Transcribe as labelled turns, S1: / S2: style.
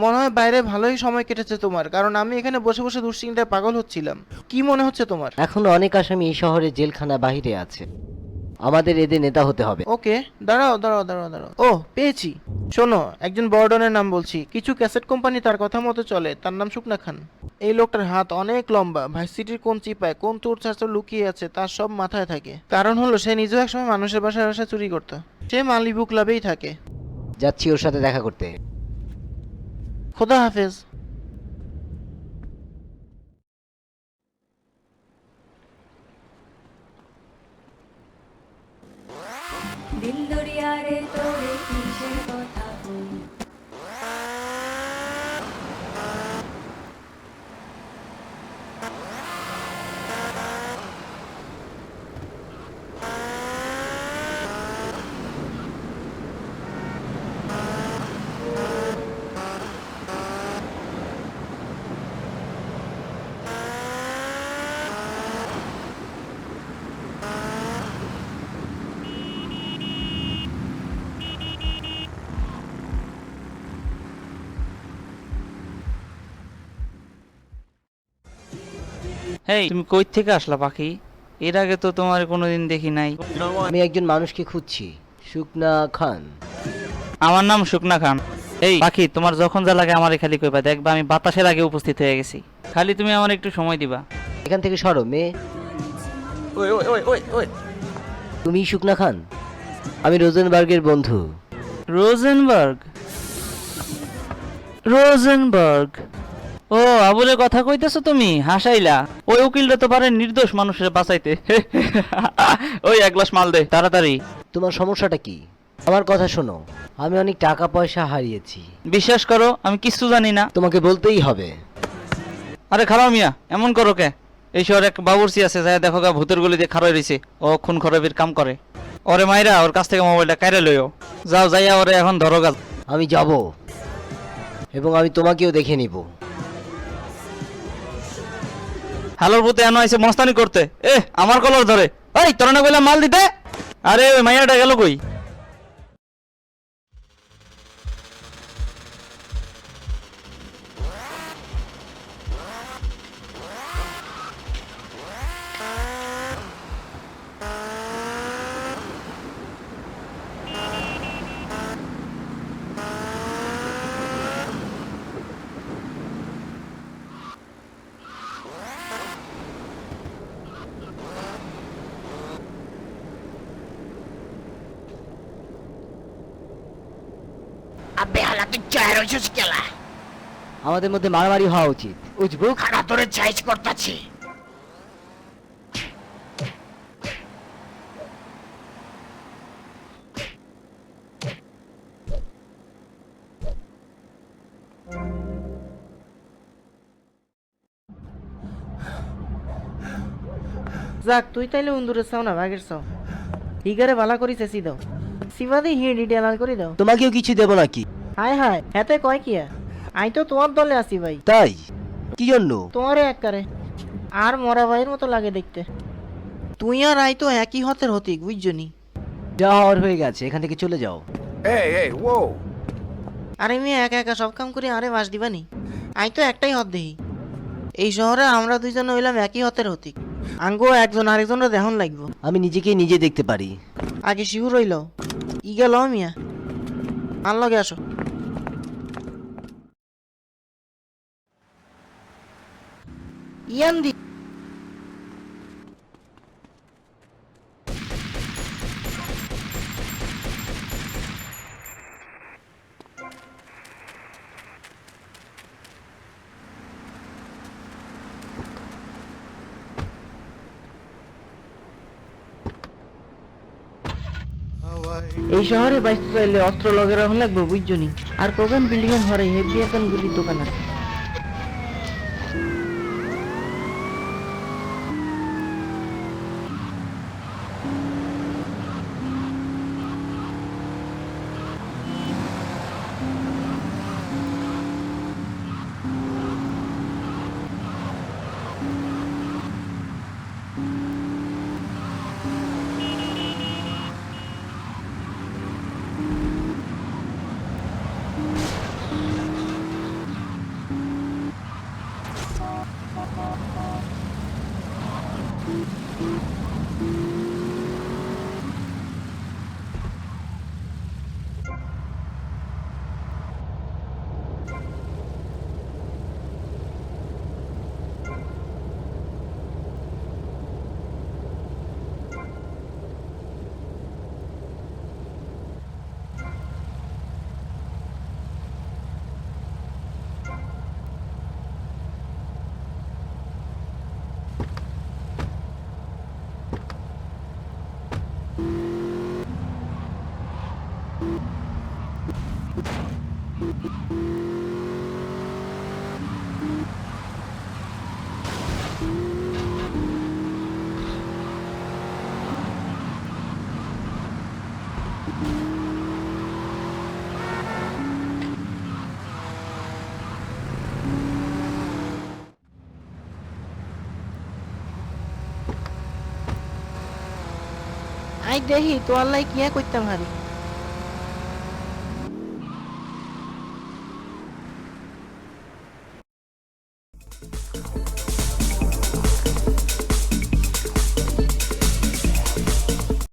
S1: মনে হয় বাইরে ভালোই সময় কেটেছে তোমার, কারণ আমি এখানে বসে বসে দুশ্চিন্তায় পাগল হচ্ছিলাম। কি মনে হচ্ছে তোমার?
S2: এখনো অনেক আসামি এই শহরের জেলখানা বাহিরে আছে। আমাদের এদের নেতা হতে হবে।
S1: ওকে, দাঁড়াও দাঁড়াও দাঁড়াও দাঁড়াও, ও পেয়েছি। শোনো, একজন বর্ডনের নাম বলছি, কিছু ক্যাসেট কোম্পানি তার কথা মতো চলে, তার নাম শুকনা খান। এই লোকটার হাত অনেক লম্বা, ভার্সিটির কোন চিপায় কোন চোর চাচা লুকিয়ে আছে তার সব মাথায় থাকে। কারণ হলো সে নিজেও একসময় মানুষের বাসায় বাসায় চুরি করতো। সে মালিবু ক্লাবেই থাকে।
S2: যাচ্ছি ওর সাথে দেখা করতে।
S1: খোদা হাফেজ।
S3: দিল দরিয়ারে তোরে কিসের কথা কই।
S4: হেই, তুমি কই থেকে আসলা পাখি? এর আগে তো তোমার কোনোদিন দেখি নাই।
S2: আমি একজন মানুষকে খুঁজছি, শুকনা খান।
S4: আমার নাম শুকনা খান। এই পাখি, তোমার যখন যা লাগে আমারে খালি কইবা, দেখবা আমি বাতাসের আগে উপস্থিত হয়ে গেছি। খালি তুমি আমার একটু সময় দিবা।
S2: এখান থেকে সরো মেয়ে। তুমি শুকনা খান? আমি রোজেনবার্গের বন্ধু।
S4: রোজেনবার্গ? রোজেনবার্গ? ও, আবুলের কথা কইতেছো তুমি? হাসাইলা। ওই উকিলটা তো পারে নির্দোষ মানুষের বাঁচাইতে। ওই এক গ্লাস মাল দে তাড়াতাড়ি।
S2: তোমার সমস্যাটা কি? আমার কথা শোনো, আমি অনেক টাকা পয়সা হারিয়েছি।
S4: বিশ্বাস করো, আমি কিচ্ছু জানি না।
S2: তোমাকে বলতেই হবে।
S4: আরে খারাপ মিয়া, এমন করো কে? এই শহরে এক বাবুর্চি আছে, যাই দেখো গা, ভূতের গলি দিয়ে খারই রইছে। ও খুন খরবের কাম করে। ওরে মাইরা ওর কাছ থেকে মোবাইলটা কাইরে লইও। যাও, যাইয়া ওরে এখন ধরো গা।
S2: আমি যাব, এবং আমি তোমাকেও দেখে নিব।
S4: হালোর ভূতে এনো আইছে মস্তানি করতে। আমার কলার ধরে। এই তোরা না কইলাম মাল দিতে? আরে ওই মাইয়াটা গেল কই?
S5: আবে হালা তুই চায় রইছিস কেলা?
S2: আমাদের মধ্যে মারামারি হওয়া উচিত। উজবুক,
S5: খানা তোরে চাইজ করতাছি।
S1: যাক, তুই তাইলে উন্দুরের চাও না বাঘের চাও। হিগারে ভালা করি চেঁচি দাও, সিবাদি হিয়ে ডিটেলাল করে দাও।
S2: তোমাকেও কিছু দেব নাকি?
S1: হায় হায়, হেতে কয় কিয়া? আই তো তোমার দলে আছি ভাই।
S2: তাই? কি জন্য?
S1: তোমারে এককারে আর মরা ভাইয়ের মতো লাগে দেখতে। তুই আর আই তো একই হতের হতিক, বুঝছনি?
S2: যা হওয়ার হয়ে গেছে, এখান থেকে চলে যাও।
S5: Hey, whoa.
S1: আরে মেয়ে একা একা সব কাম করে আরে বাস দিবানি? আই তো একটাই হত দেহি। এই শহরে আমরা দুইজন হইলাম একই হতের হতিক। আঙ্গো একজন আরেকজনের দেহন লাগবো।
S2: আমি নিজেকে নিজে দেখতে পারি।
S1: আগে শিহুর রইল। ই গেল মিয়া, আর লগে আসো। ইয়ান দি এই শহরে বাইসতে চাইলে অস্ত্র লগে রাখুন লাগবো, বুঝছনি? আর প্রধান বিল্ডিং এর ঘরে হেভি এখন গুলির দোকান আছে। আই দেখি তো আল্লাহ কিয়া করতাম হারি